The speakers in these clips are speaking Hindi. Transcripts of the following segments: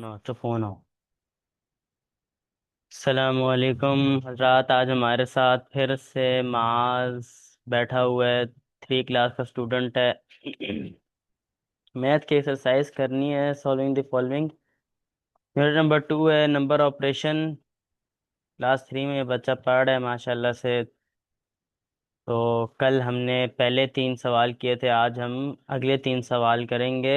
तो फोन हो। अस्सलामुअलैकुम हजरात, आज हमारे साथ फिर से माज बैठा हुआ है। 3 क्लास का स्टूडेंट है। मैथ की एक्सरसाइज करनी है, solving the following. Unit number 2 है नंबर ऑपरेशन। क्लास 3 में ये बच्चा पढ़ रहा है माशाल्लाह से। तो कल हमने पहले 3 सवाल किए थे, आज हम अगले 3 सवाल करेंगे।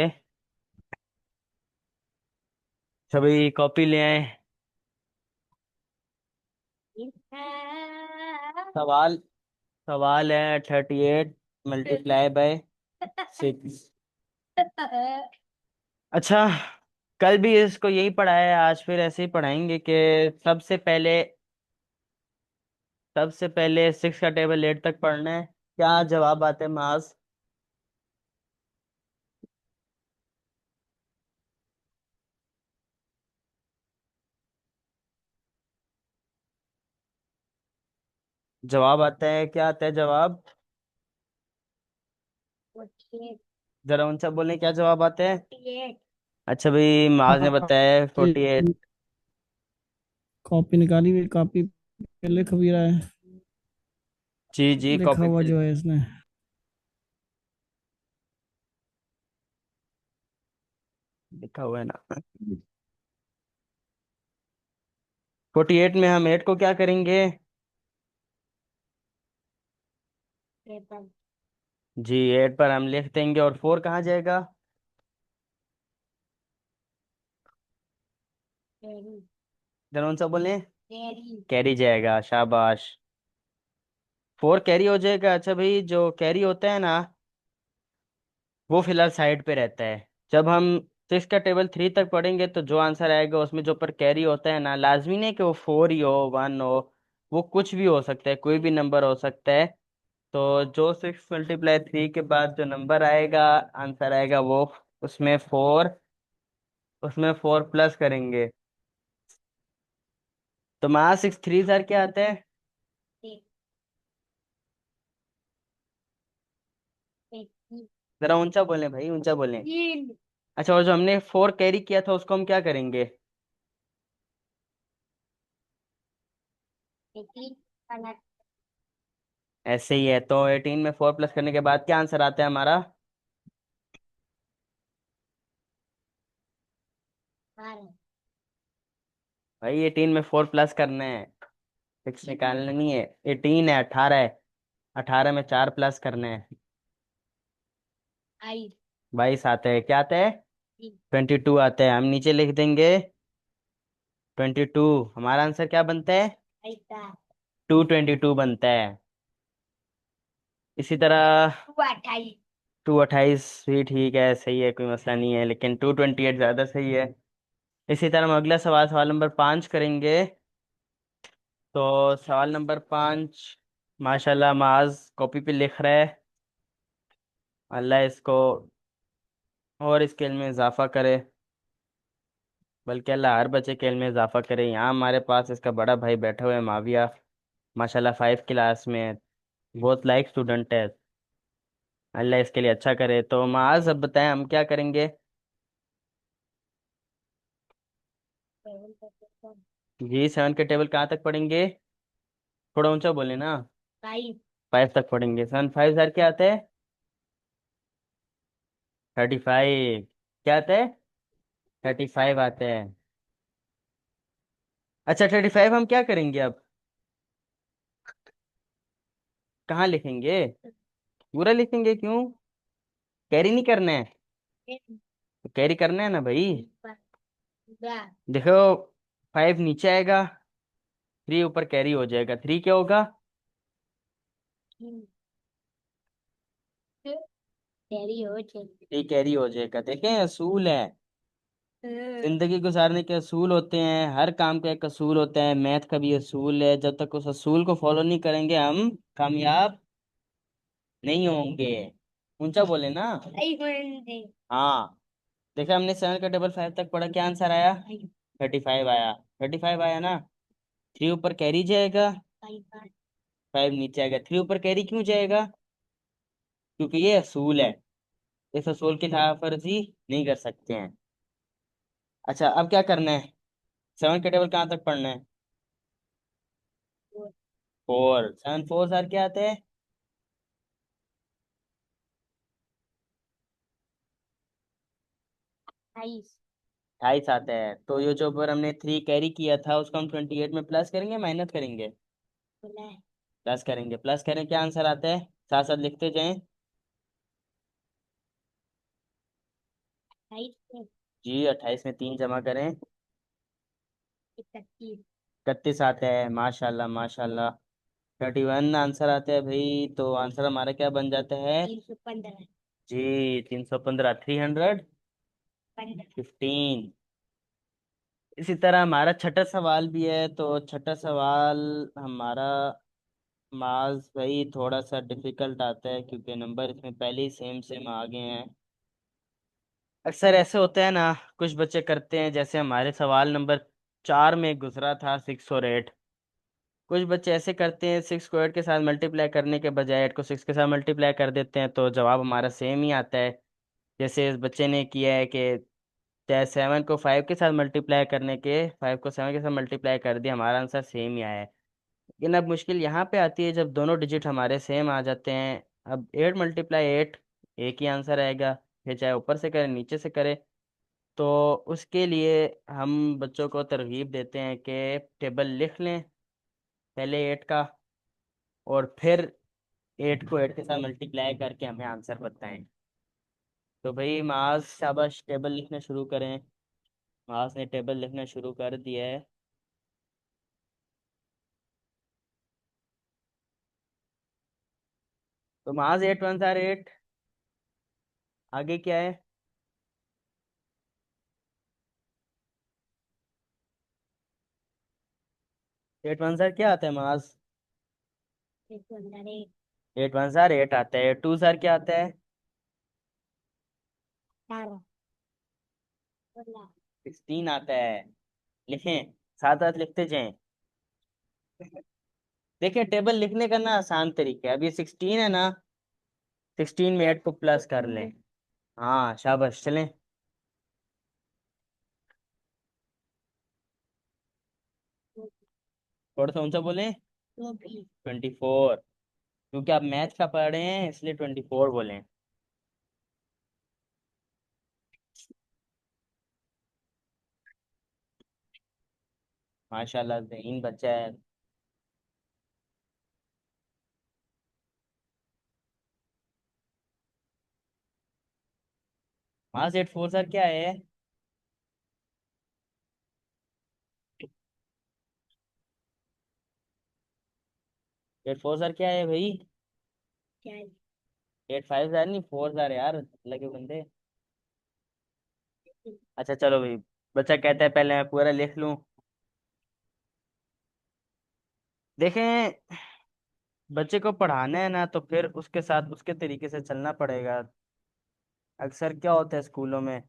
सभी कॉपी ले आए। सवाल सवाल है 38 मल्टीप्लाई बाय 6। अच्छा, कल भी इसको यही पढ़ाया, आज फिर ऐसे ही पढ़ाएंगे कि सबसे पहले 6 का टेबल 8 तक पढ़ना है। क्या जवाब आते हैं मास? जवाब आता है, क्या आता है जवाब? जरा उनसे बोलें क्या जवाब आते हैं। अच्छा भाई, माज ने हाँ, बताया ये 48। कॉपी निकाली हुई कॉपी पे लिख भी रहा है। जी जी, लिखा कॉपी हुआ पे जो है इसने। लिखा हुआ है ना। 48 में हम 8 को क्या करेंगे? जी, 8 पर हम लिख देंगे, और 4 कहाँ जाएगा? जरा उनसे बोलें। कैरी जाएगा, शाबाश। 4 कैरी हो जाएगा। अच्छा भाई, जो कैरी होता है ना, वो फिलहाल साइड पे रहता है। जब हम 6 का टेबल 3 तक पढ़ेंगे तो जो आंसर आएगा उसमें जो पर कैरी होता है ना, लाजमी नहीं कि वो 4 ही हो, 1 हो। वो कुछ भी हो सकता है, कोई भी नंबर हो सकता है। तो जो 6 × 3 के बाद जो नंबर आएगा, आंसर आएगा वो, उसमें 4, उसमें 4 प्लस करेंगे। तो महा 6 3 क्या आते हैं? जरा ऊंचा बोलें भाई, ऊंचा बोलें। अच्छा, और जो हमने 4 कैरी किया था उसको हम क्या करेंगे? ऐसे ही है। तो 18 में 4 प्लस करने के बाद क्या आंसर आता है हमारा? भाई 18 में 4 प्लस करना है, 6 निकालना नहीं है। 18 है, 18 है। 18 में 4 प्लस करना है। 22 आते हैं, क्या आता है? 22 आता है। हम नीचे लिख देंगे 22। हमारा आंसर क्या बनता है? 222 बनता है। इसी तरह 228 भी ठीक है, सही है, कोई मसला नहीं है, लेकिन 228 ज्यादा सही है। इसी तरह हम अगला सवाल, सवाल नंबर 5 करेंगे। तो सवाल नंबर 5, माशाल्लाह माज कॉपी पे लिख रहा है। अल्लाह इसको और स्केल में इजाफा करे, बल्कि अल्लाह हर बच्चे के इल्म में इजाफा करे। यहाँ हमारे पास इसका बड़ा भाई बैठा हुआ है, माविया। माशाल्लाह 5 क्लास में है, बहुत लाइक स्टूडेंट है। अल्लाह इसके लिए अच्छा करे। तो माज अब बताएं हम क्या करेंगे? जी, 7 के टेबल कहाँ तक पढ़ेंगे? थोड़ा ऊंचा बोले ना। 5 तक पढ़ेंगे। 7 5 क्या आता है? 35। क्या आता है? 35 आते हैं। अच्छा, 35 हम क्या करेंगे अब? कहाँ लिखेंगे? पूरा लिखेंगे, क्यों? कैरी नहीं करना है? तो कैरी करना है ना भाई। देखो, 5 नीचे आएगा, 3 ऊपर कैरी हो जाएगा। 3 क्या होगा? 3 कैरी हो जाएगा। देखें, असूल है। जिंदगी गुजारने के असूल होते हैं, हर काम का एक असूल होता है, मैथ का भी असूल है। जब तक उस असूल को फॉलो नहीं करेंगे हम कामयाब नहीं होंगे। ऊंचा बोले ना। हाँ। देखा, हमने 7 का टेबल 5 तक पढ़ा, क्या आंसर आया? 35 आया। 35 आया ना। 3 ऊपर कैरी जाएगा, 5 नीचे आएगा। 3 ऊपर कैरी क्यों जाएगा? क्योंकि ये असूल है। इस असूल की खिलाफवर्जी नहीं कर सकते हैं। अच्छा, अब क्या करना है? सेवन के टेबल कहाँ तक पढ़ना है? फोर। सेवन फोर सर क्या आते हैं? 28 आता है। तो ये जो ऊपर हमने थ्री कैरी किया था उसको हम 28 में प्लस करेंगे माइनस करेंगे? प्लस करेंगे। प्लस करें, क्या आंसर आता है? साथ साथ लिखते जाएं। जी, 28 में तीन जमा करें। 31 आता है, माशाल्लाह माशाल्लाह। 31 आंसर आता है भाई। तो आंसर हमारा क्या बन जाता है? जी, 315, 315। इसी तरह हमारा छठा सवाल भी है। तो छठा सवाल हमारा मास भाई थोड़ा सा डिफिकल्ट आता है क्योंकि नंबर इसमें पहले ही सेम सेम आ गए हैं। अक्सर ऐसे होते हैं ना, कुछ बच्चे करते हैं, जैसे हमारे सवाल नंबर 4 में गुजरा था 6 और 8। कुछ बच्चे ऐसे करते हैं, 6 को 8 के साथ मल्टीप्लाई करने के बजाय 8 को 6 के साथ मल्टीप्लाई कर देते हैं, तो जवाब हमारा सेम ही आता है। जैसे इस बच्चे ने किया है कि चाहे 7 को 5 के साथ मल्टीप्लाई करने के 5 को 7 के साथ मल्टीप्लाई कर दिया, हमारा आंसर सेम ही आया है। लेकिन अब मुश्किल यहाँ पे आती है जब दोनों डिजिट हमारे सेम आ जाते हैं। अब 8 × 8 एक ही आंसर आएगा, फिर चाहे ऊपर से करे नीचे से करे। तो उसके लिए हम बच्चों को तरगीब देते हैं कि टेबल लिख लें पहले 8 का, और फिर 8 को 8 के साथ मल्टीप्लाई करके हमें आंसर बताएं। तो भाई मास शाबाश, टेबल लिखना शुरू करें। मास ने टेबल लिखना शुरू कर दिया है। तो मास 8 × 1 = 8। आगे क्या है? 8 × 1 = क्या आता है मास? 8 × 1 = 8 आता है। 2 * क्या आता है? 16 आता है। लिखें, साथ साथ लिखते जाएं। देखिए, टेबल लिखने का ना आसान तरीका है। अब ये 16 है ना, 16 में 8 को प्लस कर लें। हाँ शाबाश, चलें। थोड़ा सा ऊंचा बोलें। 24। क्योंकि आप मैथ का पढ़ रहे हैं इसलिए 24 बोलें। माशाल्लाह, ज़हीन बच्चा है। वहां से 8 4 सर क्या है? 8 4 सर क्या है भाई? 8 5 सर नहीं, 4 सर यार, लगे बंदे। अच्छा चलो भाई, बच्चा कहता है पहले मैं पूरा लिख लूं। देखें, बच्चे को पढ़ाना है ना तो फिर उसके साथ उसके तरीके से चलना पड़ेगा। अक्सर क्या होता है स्कूलों में,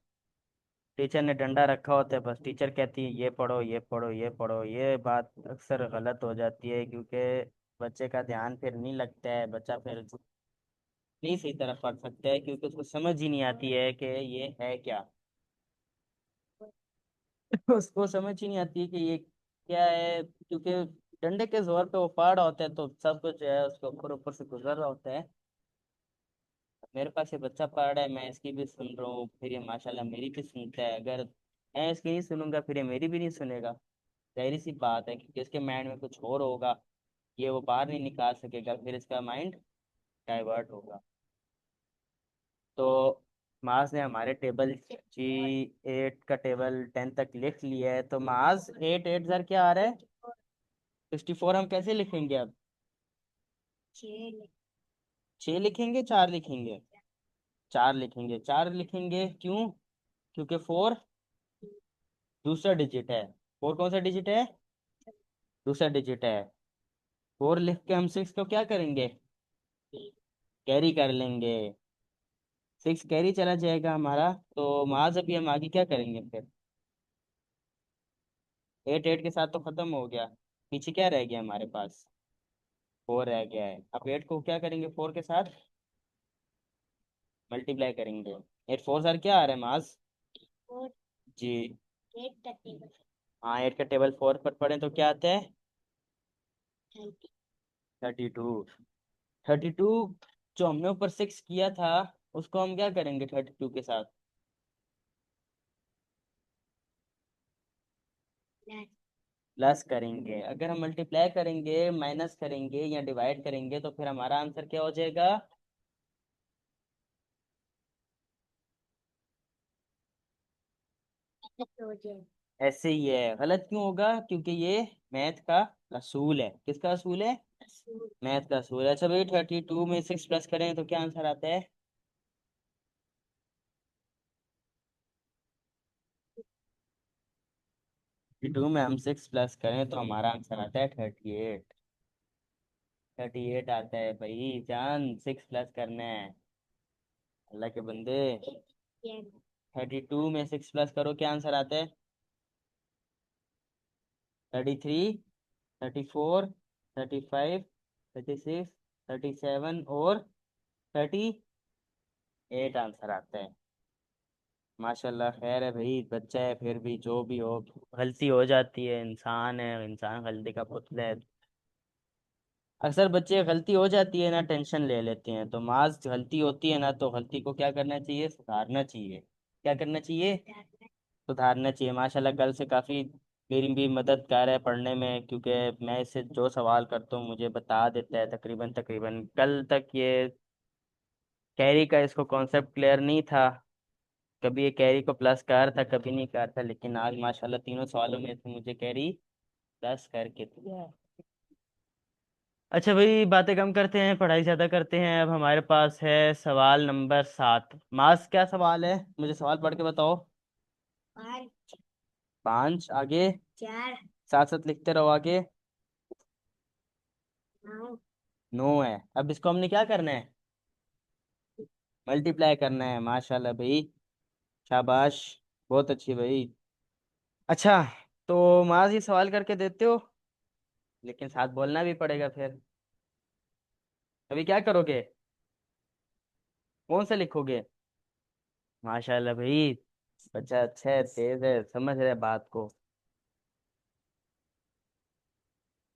टीचर ने डंडा रखा होता है, बस टीचर कहती है ये पढ़ो ये पढ़ो ये पढ़ो। ये बात अक्सर गलत हो जाती है क्योंकि बच्चे का ध्यान फिर नहीं लगता है। बच्चा फिर नहीं सही तरह पढ़ सकता है क्योंकि उसको समझ ही नहीं आती है कि ये है क्या। उसको समझ ही नहीं आती है कि ये क्या है, क्योंकि डंडे के जोर पे वो पढ़ रहा होता है तो सब कुछ जो है उसके ऊपर ऊपर से गुजर रहा होता है। मेरे पास ये बच्चा पढ़ रहा है, मैं इसकी भी सुन रहा हूँ, फिर ये माशाल्लाह मेरी भी सुनता है। अगर मैं इसकी नहीं सुनूंगा फिर ये मेरी भी नहीं सुनेगा। जाहिर सी बात है क्योंकि इसके माइंड में कुछ और होगा, ये वो बाहर नहीं निकाल सकेगा, फिर इसका माइंड डाइवर्ट होगा। तो मास ने हमारे टेबल जी 8 का टेबल 10 तक लिख लिया है। तो मास 8 8 सर क्या आ रहा है? 64। हम कैसे लिखेंगे अब? 6 लिखेंगे, 4 लिखेंगे? 4 लिखेंगे। 4 लिखेंगे क्यों? क्योंकि 4 दूसरा डिजिट है। 4 कौन सा डिजिट है? दूसरा डिजिट है। 4 लिख के हम 6 को क्या करेंगे? कैरी कर लेंगे। 6 कैरी चला जाएगा हमारा। तो माज अभी हम आगे क्या करेंगे फिर? 8 8 के साथ तो खत्म हो गया, पीछे क्या रह गया हमारे पास? 4 रह गया है। अब 8 को क्या करेंगे? 4 के साथ मल्टीप्लाई करेंगे। 8 4 सर क्या आ रहा है माज? जी हाँ, 8 का टेबल 4 पर पढ़ें तो क्या आता है? 32। 32 जो हमने ऊपर 6 किया था, उसको हम क्या करेंगे 32 के साथ? प्लस करेंगे। अगर हम मल्टीप्लाई करेंगे, माइनस करेंगे या डिवाइड करेंगे तो फिर हमारा आंसर क्या हो जाएगा? ऐसे ही है। गलत क्यों होगा? क्योंकि ये मैथ का असूल है। किसका असूल है? मैथ का असूल है। अच्छा भाई, 32 में 6 प्लस करें तो क्या आंसर आता है? 32 में हम 6 प्लस करें तो हमारा आंसर आता है 38। 38 आता है भाई जान, 6 प्लस करना है। अल्लाह के बंदे, 32 में 6 प्लस करो, क्या आंसर आता है? 33, 34, 35, 36, 37 और 38 आंसर आता है। माशाल्लाह, खैर है भाई, बच्चा है फिर भी जो भी हो, गलती हो जाती है, इंसान है, इंसान गलती का पुतला है। अक्सर बच्चे गलती हो जाती है ना, टेंशन ले लेते हैं। तो माज गलती होती है ना, तो गलती को क्या करना चाहिए? सुधारना चाहिए। क्या करना चाहिए? सुधारना चाहिए। माशाल्लाह कल से काफ़ी मेरी भी मददगार है पढ़ने में, क्योंकि मैं इससे जो सवाल करता हूँ मुझे बता देता है तकरीबन तकरीबन। कल तक ये कैरी का इसको कॉन्सेप्ट क्लियर नहीं था। कभी ये कैरी को प्लस कर था, कभी नहीं कर था, लेकिन आज माशाल्लाह तीनों सवालों में से मुझे कैरी प्लस करके दिया है। अच्छा भाई, बातें कम करते हैं, पढ़ाई ज़्यादा करते हैं। अब हमारे पास है सवाल नंबर 7। मास क्या सवाल है? मुझे सवाल पढ़ के बताओ। 5 आगे, साथ साथ लिखते रहो आगे। 9 है। अब इसको हमने क्या करना है? मल्टीप्लाई करना है। माशाल्लाह भाई, शाबाश, बहुत अच्छी भाई। अच्छा, तो मास ये सवाल करके देते हो, लेकिन साथ बोलना भी पड़ेगा फिर। अभी क्या करोगे? कौन से लिखोगे? माशाल्लाह भाई, बच्चा अच्छा है, तेज है, समझ रहा है बात को।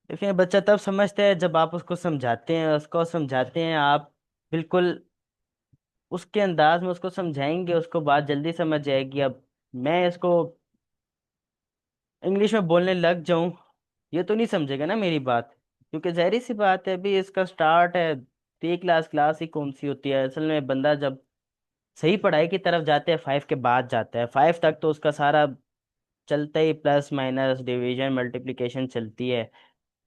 देखिए, बच्चा तब समझता है जब आप उसको समझाते हैं, उसको समझाते हैं आप बिल्कुल उसके अंदाज में उसको समझाएंगे, उसको बात जल्दी समझ जाएगी। अब मैं इसको इंग्लिश में बोलने लग जाऊं, ये तो नहीं समझेगा ना मेरी बात, क्योंकि जाहिर सी बात है अभी इसका स्टार्ट है। प्री क्लास, क्लास ही कौन सी होती है असल में। बंदा जब सही पढ़ाई की तरफ जाते हैं 5 के बाद जाता है। 5 तक तो उसका सारा चलता ही, प्लस माइनस डिवीजन मल्टीप्लिकेशन चलती है।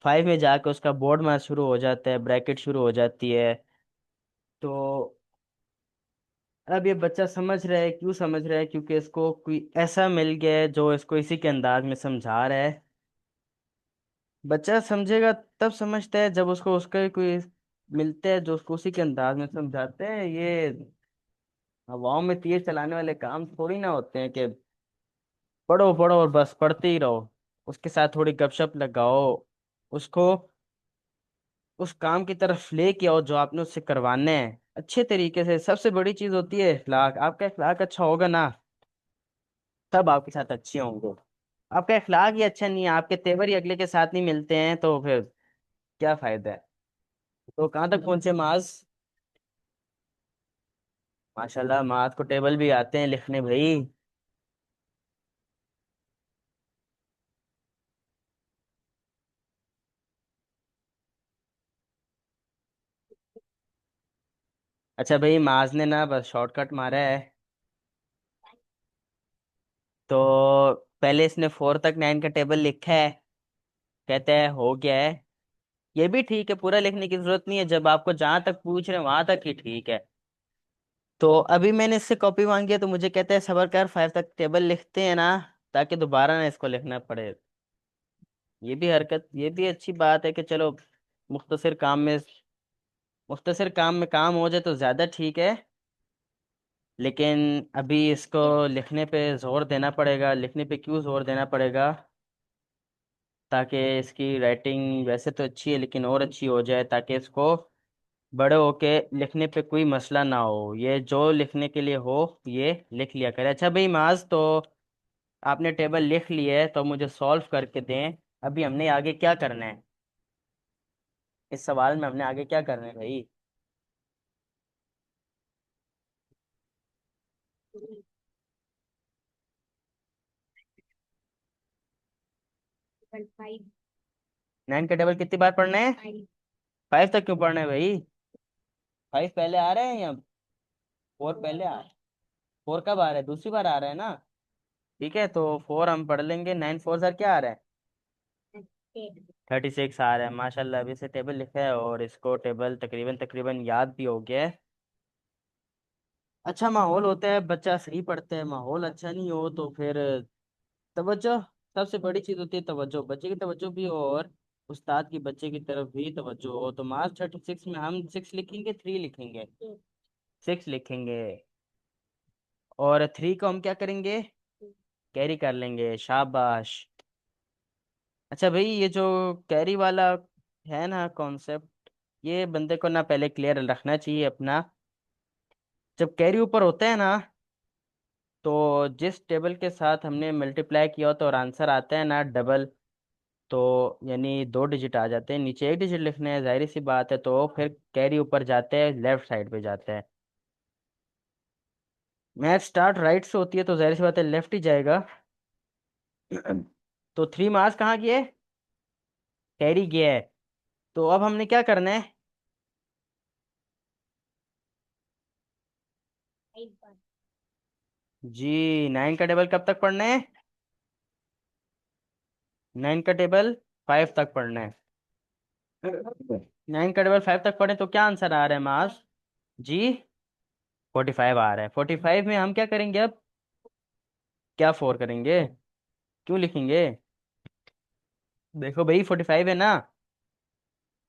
5 में जाके उसका बोर्ड मैथ शुरू हो जाता है, ब्रैकेट शुरू हो जाती है। तो अब ये बच्चा समझ रहा है। क्यों समझ रहा है? क्योंकि इसको कोई ऐसा मिल गया है जो इसको इसी के अंदाज में समझा रहा है। बच्चा समझेगा तब समझता है जब उसको उसका कोई मिलता है जो उसको उसी के अंदाज में समझाते हैं। ये हवाओं में तीर चलाने वाले काम थोड़ी ना होते हैं कि पढ़ो पढ़ो और बस पढ़ते ही रहो। उसके साथ थोड़ी गपशप लगाओ, उसको उस काम की तरफ लेके आओ जो आपने उससे करवाने हैं अच्छे तरीके से। सबसे बड़ी चीज होती है इखलाक। आपका इखलाक अच्छा होगा ना, तब आपके साथ अच्छे होंगे। आपका इखलाक ही अच्छा नहीं है, आपके तेवर ही अगले के साथ नहीं मिलते हैं, तो फिर क्या फायदा है? तो कहाँ तक पहुंचे माज? माशाल्लाह, माज को टेबल भी आते हैं लिखने भाई। अच्छा भाई, माज ने ना बस शॉर्टकट मारा है। तो पहले इसने 4 तक 9 का टेबल लिखा है, कहता है हो गया है। ये भी ठीक है, पूरा लिखने की जरूरत नहीं है। जब आपको जहां तक पूछ रहे हैं वहां तक ही ठीक है। तो अभी मैंने इससे कॉपी मांगी है, तो मुझे कहता है सबर कर, 5 तक टेबल लिखते हैं ना, ताकि दोबारा ना इसको लिखना पड़े। ये भी हरकत, ये भी अच्छी बात है कि चलो मुख्तसर काम में मुख्तसर काम में काम हो जाए तो ज़्यादा ठीक है। लेकिन अभी इसको लिखने पे जोर देना पड़ेगा। लिखने पे क्यों जोर देना पड़ेगा? ताकि इसकी राइटिंग वैसे तो अच्छी है लेकिन और अच्छी हो जाए, ताकि इसको बड़े होके लिखने पे कोई मसला ना हो। ये जो लिखने के लिए हो ये लिख लिया करे। अच्छा भाई माज, तो आपने टेबल लिख ली है तो मुझे सॉल्व करके दें। अभी हमने आगे क्या करना है, इस सवाल में हमने आगे क्या करना है भाई। 9 का टेबल कितनी बार पढ़ना है? 5 तक क्यों पढ़ना है भाई? 5 पहले आ रहे हैं या 4 पहले आ रहे हैं? 4 कब आ रहा है, दूसरी बार आ रहा है ना। ठीक है, तो 4 हम पढ़ लेंगे। 9 4 सर क्या आ रहा है? 36 आ रहा है। माशाल्लाह, अभी से टेबल लिखा है और इसको टेबल तकरीबन तकरीबन याद भी हो गया है। अच्छा माहौल होता है, बच्चा सही पढ़ता है। माहौल अच्छा नहीं हो तो फिर तवज्जो, सबसे बड़ी चीज होती है तवज्जो। बच्चे की तवज्जो भी हो और उस्ताद की बच्चे की तरफ भी तवज्जो हो। तो मार्च 36 में हम 6 लिखेंगे, 3 लिखेंगे? 6 लिखेंगे। और 3 को हम क्या करेंगे? कैरी कर लेंगे, शाबाश। अच्छा भाई, ये जो कैरी वाला है ना कॉन्सेप्ट, ये बंदे को ना पहले क्लियर रखना चाहिए अपना। जब कैरी ऊपर होता है ना, तो जिस टेबल के साथ हमने मल्टीप्लाई किया होता है और आंसर आता है ना डबल, तो यानी 2 डिजिट आ जाते हैं, नीचे 1 डिजिट लिखने हैं, जाहिर सी बात है। तो फिर कैरी ऊपर जाते हैं, लेफ्ट साइड पे जाता है। मैथ स्टार्ट राइट से होती है तो जाहिर सी बात है लेफ्ट ही जाएगा। तो 3 मार्क्स कहाँ गए? कैरी गया है। तो अब हमने क्या करना है? जी, 9 का टेबल कब तक पढ़ना है? 9 का टेबल 5 तक पढ़ना है। 9 का टेबल 5 तक पढ़े तो क्या आंसर आ रहा है मास? जी, 45 आ रहा है। 45 में हम क्या करेंगे अब? क्या 4 करेंगे? क्यों लिखेंगे? देखो भाई, 45 है ना।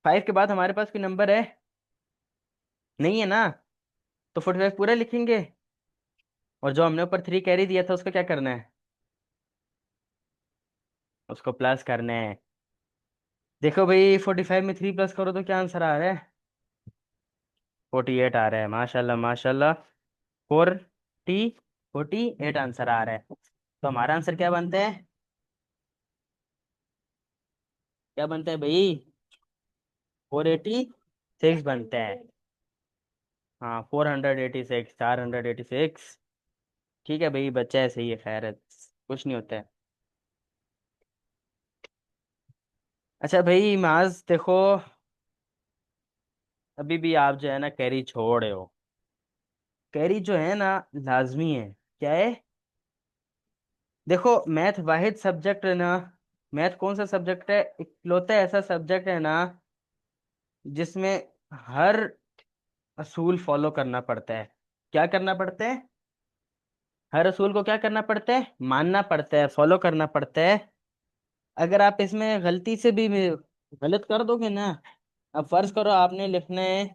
5 के बाद हमारे पास कोई नंबर है? नहीं है ना। तो 45 पूरा लिखेंगे। और जो हमने ऊपर 3 कैरी दिया था उसका क्या करना है? उसको प्लस करना है। देखो भाई, 45 में 3 प्लस करो तो क्या आंसर आ रहा है? 48 आ रहा है। माशाल्लाह माशाल्लाह। 48 आंसर आ रहा है। तो हमारा आंसर क्या बनता है? क्या बनता है भाई? 486 बनता है। हाँ, 486, 486। ठीक है भाई, बच्चा है, सही है, खैर है, कुछ नहीं होता है। अच्छा भाई माज देखो, अभी भी आप जो है ना कैरी छोड़ रहे हो। कैरी जो है ना लाजमी है। क्या है? देखो, मैथ वाहिद सब्जेक्ट है ना। मैथ कौन सा सब्जेक्ट है, इकलौता ऐसा सब्जेक्ट है ना जिसमें हर असूल फॉलो करना पड़ता है। क्या करना पड़ता है? हर असूल को क्या करना पड़ता है? मानना पड़ता है, फॉलो करना पड़ता है। अगर आप इसमें गलती से भी गलत कर दोगे ना, अब फर्ज करो आपने लिखना है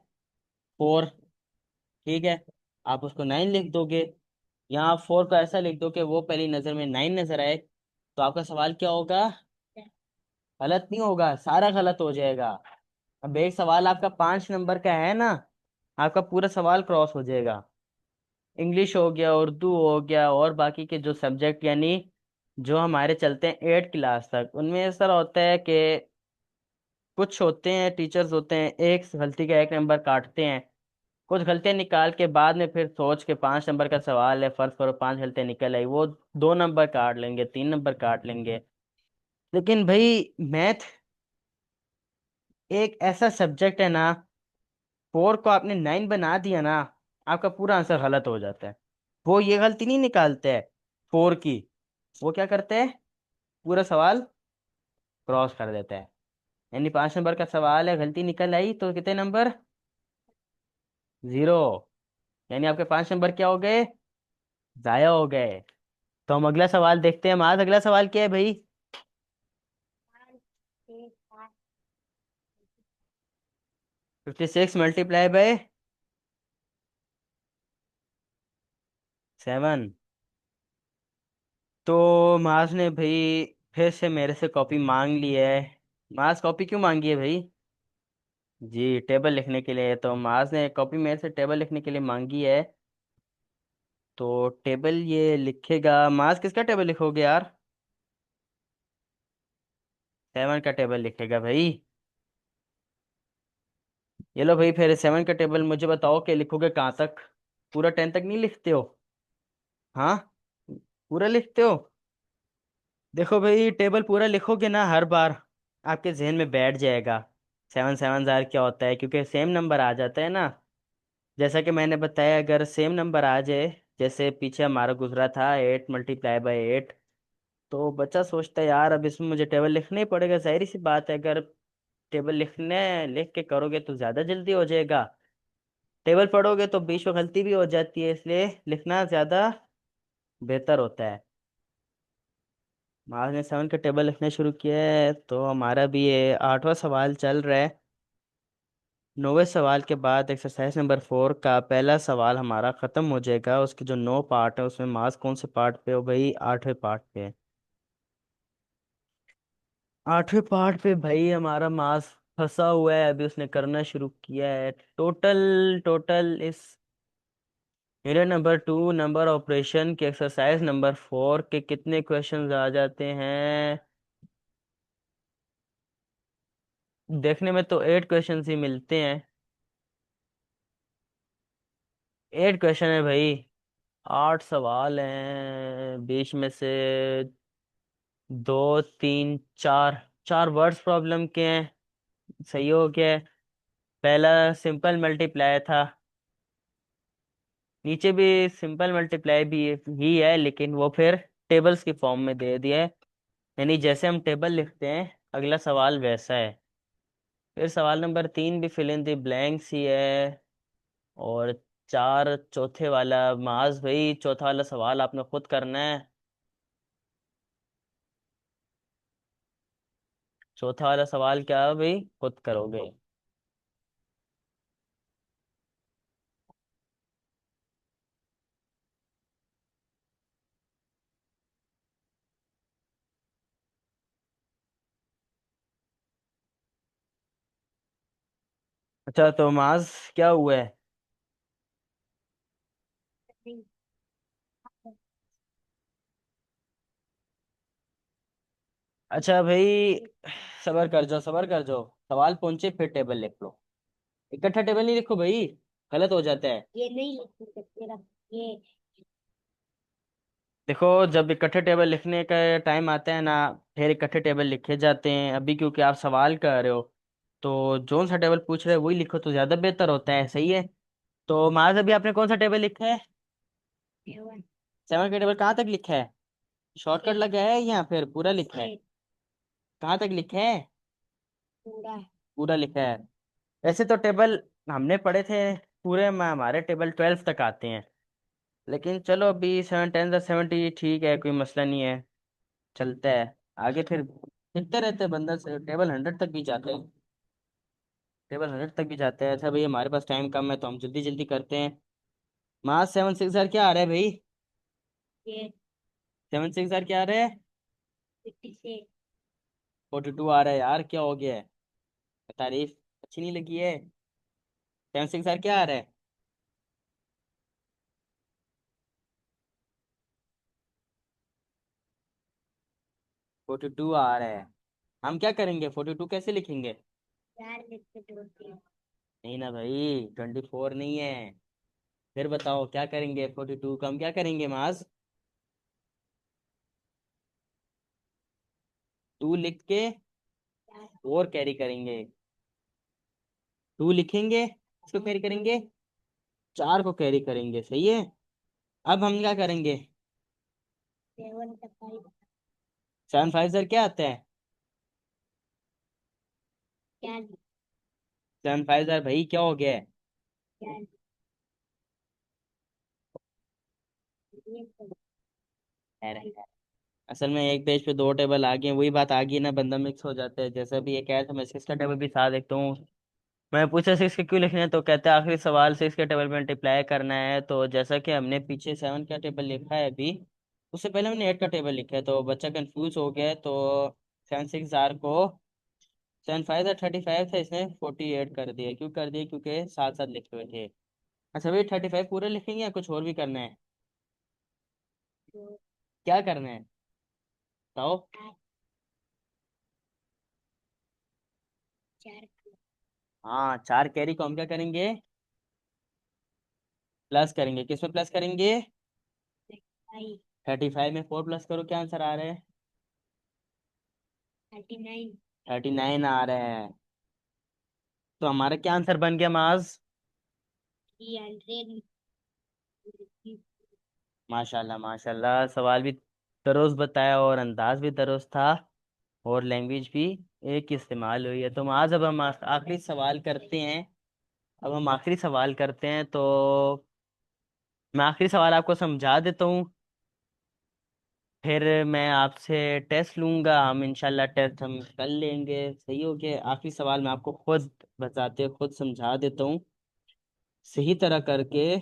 4, ठीक है, आप उसको 9 लिख दोगे। यहाँ आप 4 को ऐसा लिख दो कि वो पहली नजर में 9 नजर आए, तो आपका सवाल क्या होगा? गलत नहीं होगा, सारा गलत हो जाएगा। अब एक सवाल आपका 5 नंबर का है ना, आपका पूरा सवाल क्रॉस हो जाएगा। इंग्लिश हो गया, उर्दू हो गया, और बाकी के जो सब्जेक्ट यानी जो हमारे चलते हैं 8 क्लास तक, उनमें ऐसा होता है कि कुछ होते हैं टीचर्स होते हैं एक गलती का 1 नंबर काटते हैं। कुछ गलतियां निकाल के बाद में फिर सोच के 5 नंबर का सवाल है, फर्ज करो 5 गलतियां निकल आई, वो 2 नंबर काट लेंगे, 3 नंबर काट लेंगे। लेकिन भाई मैथ एक ऐसा सब्जेक्ट है ना, 4 को आपने 9 बना दिया ना, आपका पूरा आंसर गलत हो जाता है। वो ये गलती नहीं निकालते है 4 की, वो क्या करते हैं, पूरा सवाल क्रॉस कर देता है। यानी 5 नंबर का सवाल है, गलती निकल आई तो कितने नंबर? 0। यानी आपके 5 नंबर क्या हो गए? जाया हो गए। तो हम अगला सवाल देखते हैं। आज अगला सवाल क्या है भाई? 56 × 7। तो मास ने भाई फिर से मेरे से कॉपी मांग ली है। मास कॉपी क्यों मांगी है भाई? जी, टेबल लिखने के लिए। तो मास ने कॉपी मेरे से टेबल लिखने के लिए मांगी है। तो टेबल ये लिखेगा, मास किसका टेबल लिखोगे यार? 7 का टेबल लिखेगा भाई। ये लो भाई, फिर 7 का टेबल मुझे बताओ कि लिखोगे कहाँ तक? पूरा 10 तक नहीं लिखते हो? हाँ, पूरा लिखते हो? देखो भाई, टेबल पूरा लिखोगे ना हर बार, आपके जहन में बैठ जाएगा 7 7 क्या होता है, क्योंकि सेम नंबर आ जाता है ना। जैसा कि मैंने बताया, अगर सेम नंबर आ जाए, जैसे पीछे हमारा गुजरा था 8 × 8, तो बच्चा सोचता है यार अब इसमें मुझे टेबल लिखना ही पड़ेगा। जाहिर सी बात है, अगर टेबल लिख के करोगे तो ज़्यादा जल्दी हो जाएगा। टेबल पढ़ोगे तो बीच में गलती भी हो जाती है, इसलिए लिखना ज़्यादा बेहतर होता है। आज ने 7 का टेबल लिखना शुरू किया है, तो हमारा भी ये 8वां सवाल चल रहा है। 9वें सवाल के बाद एक्सरसाइज नंबर 4 का पहला सवाल हमारा ख़त्म हो जाएगा। उसके जो 9 पार्ट है उसमें मास कौन से पार्ट पे हो भाई? 8वें पार्ट पे है। 8वें पार्ट पे भाई हमारा मास फंसा हुआ है, अभी उसने करना शुरू किया है। टोटल टोटल इस यूनिट नंबर 2 नंबर ऑपरेशन के एक्सरसाइज नंबर 4 के कितने क्वेश्चंस आ जाते हैं? देखने में तो 8 क्वेश्चंस ही मिलते हैं। 8 क्वेश्चन है भाई। 8 सवाल हैं, बीच में से दो तीन चार, चार वर्ड्स प्रॉब्लम के हैं। सही हो गया है। पहला सिंपल मल्टीप्लाई था, नीचे भी सिंपल मल्टीप्लाई भी ही है, लेकिन वो फिर टेबल्स की फॉर्म में दे दिया है। यानी जैसे हम टेबल लिखते हैं, अगला सवाल वैसा है। फिर सवाल नंबर 3 भी फिल इन द ब्लैंक्स ही है। और चार, चौथे वाला माज भाई, चौथा वाला सवाल आपने खुद करना है। चौथा वाला सवाल क्या है भाई? खुद करोगे। अच्छा, तो माज क्या हुआ है? अच्छा भाई, सबर कर जाओ, सबर कर जाओ। सवाल पहुंचे फिर टेबल लिख लो। इकट्ठा टेबल नहीं लिखो भाई, गलत हो जाता है। ये नहीं लिख सकते ना, ये देखो, जब इकट्ठे टेबल लिखने का टाइम आता है ना, फिर इकट्ठे टेबल लिखे जाते हैं। अभी क्योंकि आप सवाल कर रहे हो, तो जोन सा टेबल पूछ रहे हो वही लिखो तो ज्यादा बेहतर होता है। सही है। तो माज अभी आपने कौन सा टेबल लिखा है? 7 का टेबल कहाँ तक लिखा है? शॉर्टकट लगा है या फिर पूरा लिखा है? कहाँ तक लिखा है? पूरा। पूरा लिखा है। वैसे तो टेबल हमने पढ़े थे पूरे में, हमारे टेबल 12 तक आते हैं। लेकिन चलो, अभी 7 10 70 ठीक है, कोई मसला नहीं है, चलता है। आगे फिर सीखते रहते हैं, बंदा से टेबल 100 तक भी जाते हैं। टेबल 100 तक भी जाते हैं। अच्छा भाई, हमारे पास टाइम कम है तो हम जल्दी जल्दी करते हैं। मास 7 6 क्या आ रहा है भाई? ये 7 6 क्या आ रहा है? 56। 42 आ रहा है यार, क्या हो गया है? तारीफ अच्छी नहीं लगी है? 7 6 क्या आ रहा है? 42 आ रहा है। हम क्या करेंगे? 42 कैसे लिखेंगे? चार लिख के दो तीन। नहीं ना भाई, 24 नहीं है। फिर बताओ क्या करेंगे? 42 का हम क्या करेंगे मास? 2 लिख के और कैरी करेंगे। 2 लिखेंगे, इसको कैरी करेंगे, 4 को कैरी करेंगे। सही है। अब हम क्या करेंगे? 7 5 क्या आता है? 7 5 भाई क्या हो गया है? अरे, असल में एक पेज पे दो टेबल आ गए, वही बात आ गई ना, बंदा मिक्स हो जाता है। जैसे अभी ये कह था मैं 6 का टेबल भी साथ देखता हूँ। मैं पूछा 6 के क्यों लिखना है, तो कहते हैं आखिरी सवाल 6 के टेबल में मल्टीप्लाई करना है। तो जैसा कि हमने पीछे 7 का टेबल लिखा है अभी, उससे पहले हमने 8 का टेबल लिखा है, तो बच्चा कंफ्यूज हो गया है। तो 7 6 को 7 5 35 था, इसने 48 कर दिया। क्यों कर दिया? क्योंकि साथ साथ लिखे हुए थे। अच्छा भाई, 35 पूरे लिखेंगे या कुछ और भी करना है? क्या करना है बताओ। हाँ, 4 कैरी को हम क्या करेंगे, प्लस करेंगे। किस में प्लस करेंगे? 35 में 4 प्लस करो, क्या आंसर आ रहा है? 39 आ रहा है। तो हमारा क्या आंसर बन गया माज? माशाल्लाह माशाल्लाह, सवाल भी दरुस्त बताया और अंदाज भी दरुस्त था और लैंग्वेज भी एक ही इस्तेमाल हुई है। तो माज अब हम आखिरी सवाल करते हैं। अब हम आखिरी सवाल करते हैं, तो मैं आखिरी सवाल आपको समझा देता हूँ, फिर मैं आपसे टेस्ट लूंगा। हम इंशाल्लाह टेस्ट हम कर लेंगे। सही हो गया? आखिरी सवाल मैं आपको खुद बताते खुद समझा देता हूँ सही तरह करके,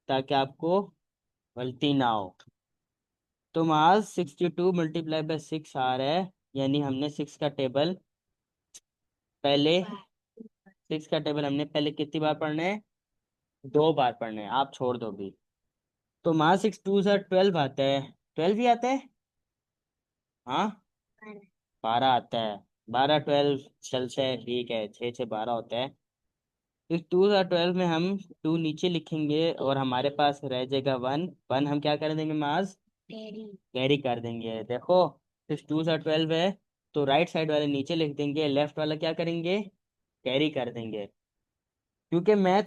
ताकि आपको गलती ना हो। तो आज 62 × 6 आ रहा है, यानी हमने सिक्स का टेबल पहले, सिक्स का टेबल हमने पहले कितनी बार पढ़ना है? 2 बार पढ़ना है। आप छोड़ दो भी। तो माँ 6 2 12 आता है। 12 ही आता है। हाँ, 12 आता है। 12 12 चल से ठीक है, 6 6 12 होता है। इस 2 और 12 में हम 2 नीचे लिखेंगे और हमारे पास रह जाएगा 1। 1 हम क्या कर देंगे माज? कैरी कर देंगे। देखो, इस 2 और 12 है, तो राइट साइड वाले नीचे लिख देंगे, लेफ्ट वाला क्या करेंगे? कैरी कर देंगे। क्योंकि मैथ,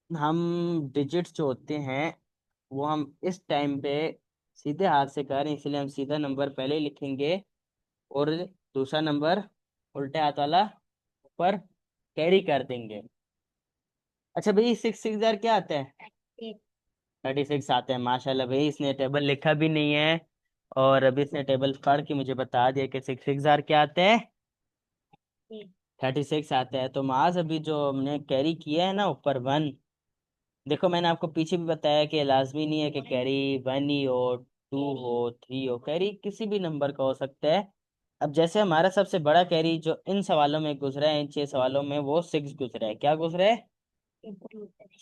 हम डिजिट्स जो होते हैं वो हम इस टाइम पे सीधे हाथ से करें, इसलिए हम सीधा नंबर पहले ही लिखेंगे और दूसरा नंबर उल्टे हाथ वाला ऊपर कैरी कर देंगे। अच्छा भाई, 6 6 क्या आता है? 36 आता है। माशाल्लाह भाई, इसने टेबल लिखा भी नहीं है और अभी इसने टेबल पढ़ के मुझे बता दिया कि 6 6 क्या आते हैं? 36 आता है। तो माज अभी जो हमने कैरी किया है ना ऊपर 1, देखो मैंने आपको पीछे भी बताया कि लाजमी नहीं है कि कैरी 1 ही हो, 2 हो, 3 हो, कैरी किसी भी नंबर का हो सकता है। अब जैसे हमारा सबसे बड़ा कैरी जो इन सवालों में गुजरा है, इन 6 सवालों में, वो 6 गुजरा है। क्या गुजरा है?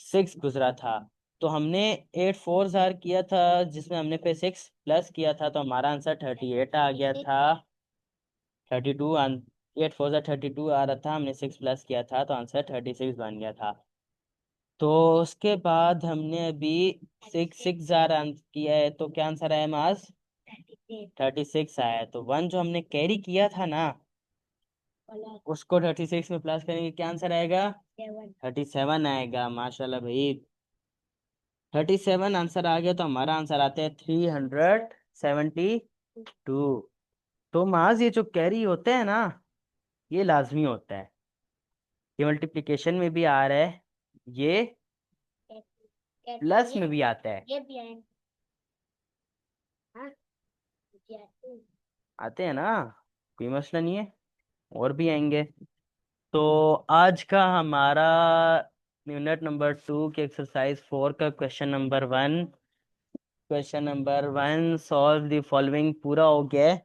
6 गुजरा था। तो हमने 8 4 किया था, जिसमें हमने पे 6 प्लस किया था, तो हमारा आंसर 38 आ गया था। 32 8 4 32 आ रहा था, हमने 6 प्लस किया था तो आंसर 36 बन गया था। तो उसके बाद हमने अभी 6 6 किया है, तो क्या आंसर आया मास? 36 आया है। तो 1 जो हमने कैरी किया था ना, उसको 36 में प्लस करेंगे, क्या आंसर आएगा? 37 आएगा। माशाल्लाह भाई, 37 आंसर आ गया। तो हमारा आंसर आता है 372। तो माज ये जो कैरी होते हैं ना, ये लाजमी होता है। ये मल्टीप्लिकेशन में भी आ रहा है, ये प्लस में भी आता है। आते हैं ना, कोई मसला नहीं है, और भी आएंगे। तो आज का हमारा यूनिट नंबर 2 की एक्सरसाइज 4 का question number 1 solve the following पूरा हो गया है।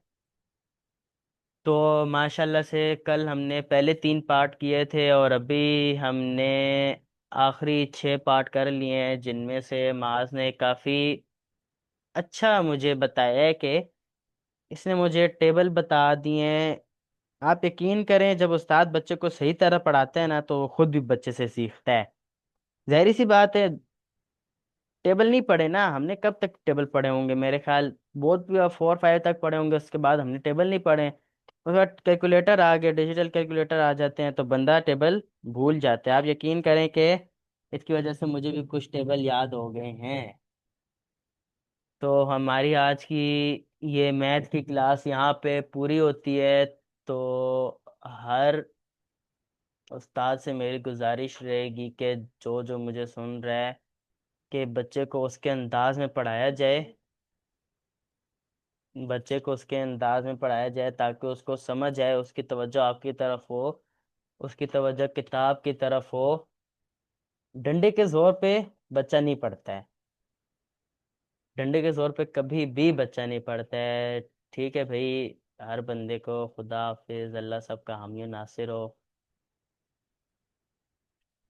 तो माशाल्लाह से कल हमने पहले 3 पार्ट किए थे और अभी हमने आखिरी 6 पार्ट कर लिए हैं, जिनमें से माज ने काफ़ी अच्छा मुझे बताया है कि इसने मुझे टेबल बता दिए हैं। आप यकीन करें, जब उस्ताद बच्चे को सही तरह पढ़ाते हैं ना, तो वो खुद भी बच्चे से सीखता है। जाहिर सी बात है, टेबल नहीं पढ़े ना हमने, कब तक टेबल पढ़े होंगे? मेरे ख्याल बहुत 4 5 तक पढ़े होंगे, उसके बाद हमने टेबल नहीं पढ़े। उसके बाद कैलकुलेटर आ गए, डिजिटल कैलकुलेटर आ जाते हैं, तो बंदा टेबल भूल जाता है। आप यकीन करें कि इसकी वजह से मुझे भी कुछ टेबल याद हो गए हैं। तो हमारी आज की ये मैथ की क्लास यहाँ पे पूरी होती है। तो हर उस्ताद से मेरी गुजारिश रहेगी कि जो जो मुझे सुन रहा है, कि बच्चे को उसके अंदाज में पढ़ाया जाए, बच्चे को उसके अंदाज में पढ़ाया जाए ताकि उसको समझ आए, उसकी तवज्जो आपकी तरफ हो, उसकी तवज्जो किताब की तरफ हो। डंडे के जोर पे बच्चा नहीं पढ़ता है, डंडे के जोर पे कभी भी बच्चा नहीं पढ़ता है। ठीक है भाई, हर बंदे को खुदा हाफिज, अल्लाह सबका हामी नासिर हो।